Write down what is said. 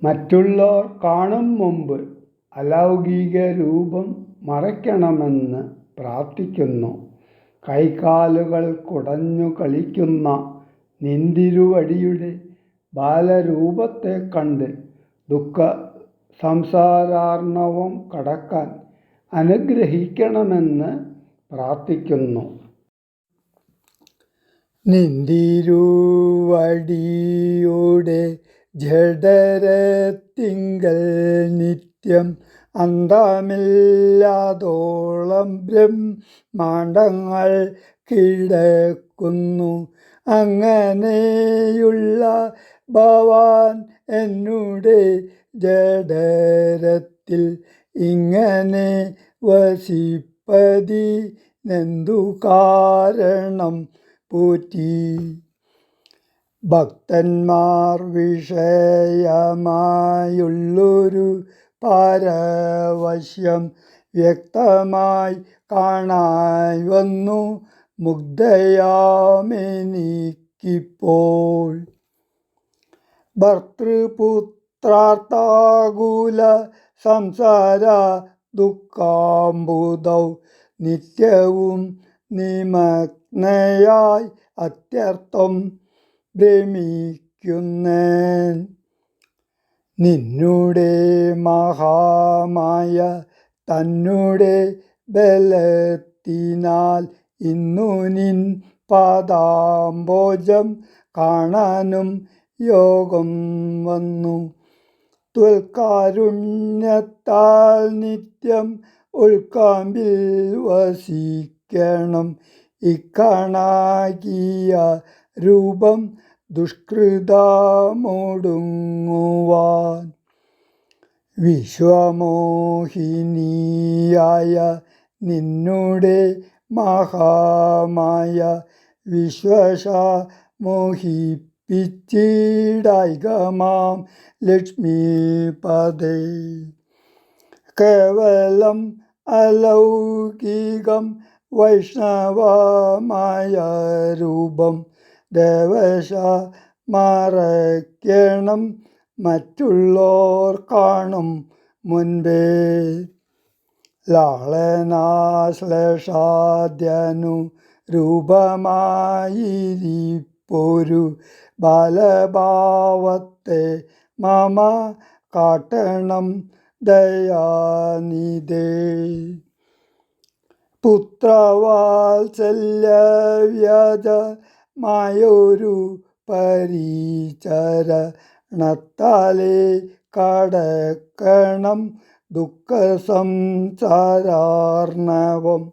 മറ്റുള്ളോർ കാണും മുമ്പ് അലൗകിക രൂപം മറയ്ക്കണമെന്ന് പ്രാർത്ഥിക്കുന്നു. കൈകാലുകൾ കുടഞ്ഞു കളിക്കുന്ന നിന്തിരുവടിയുടെ ബാലരൂപത്തെ കണ്ട് ദുഃഖ സംസാരാർണവം കടക്കാൻ അനുഗ്രഹിക്കണമെന്ന് പ്രാർത്ഥിക്കുന്നു. നിന്തിരുവടിയുടെ ജഠരത്തിങ്കൽ നിത്യം അന്തമില്ലാതോളം ബ്രഹ്മാണ്ഡങ്ങൾ കിടക്കുന്നു. അങ്ങനെയുള്ള ഭവാൻ എന്നുടെ ജഠരത്തിൽ ഇങ്ങനെ വസിപ്പതിനെന്തു കാരണം പോറ്റി? ഭക്തന്മാർ വിഷയമായുള്ളൊരു പാരവശ്യം വ്യക്തമായി കാണായി വന്നു മുഗ്ധയാമെനിക്കിപ്പോൾ. ഭർതൃപുത്രാർത്ഥാകുല സംസാര ദുഃഖാംബുധൗ നിത്യവും നിമഗ്നയായി അത്യർത്ഥം ഭ്രമിക്കുന്നേൻ. നിന്നുടെ മഹാമായ തന്നുടെ ബലത്തിനാൽ ഇന്നു നിൻ പാദാംബോജം കാണാനും യോഗം വന്നു. ത്വൽകാരുണ്യത്താൽ നിത്യം ഉൾക്കാമ്പിൽ വസിക്കണം. ഇക്കണാകിയ രൂപം ദുഷ്കൃതമൊടുങ്ങുവാൻ. വിശ്വമോഹിനിയായ നിന്നുടെ മഹാമായ വിശ്വശ മോഹിപ്പിച്ചിടായികമാം ലക്ഷ്മീപദേ. കേവലം അലൗകികം വൈഷ്ണവമായ രൂപം ദേവശ മറയ്ക്കണം മറ്റുള്ളോർ കാണും മുൻപേ. ലാളനാശ്ലേഷാദ്യനു രൂപമായിരിപ്പൊരു ബാലഭാവത്തെ മമ കാട്ടണം ദയാനിധേ. പുത്രവാത്സല്യവ്യാജമായൊരു പരിചരണത്താലേ കടക്കണം ദുഃഖസംസാരാർണവം.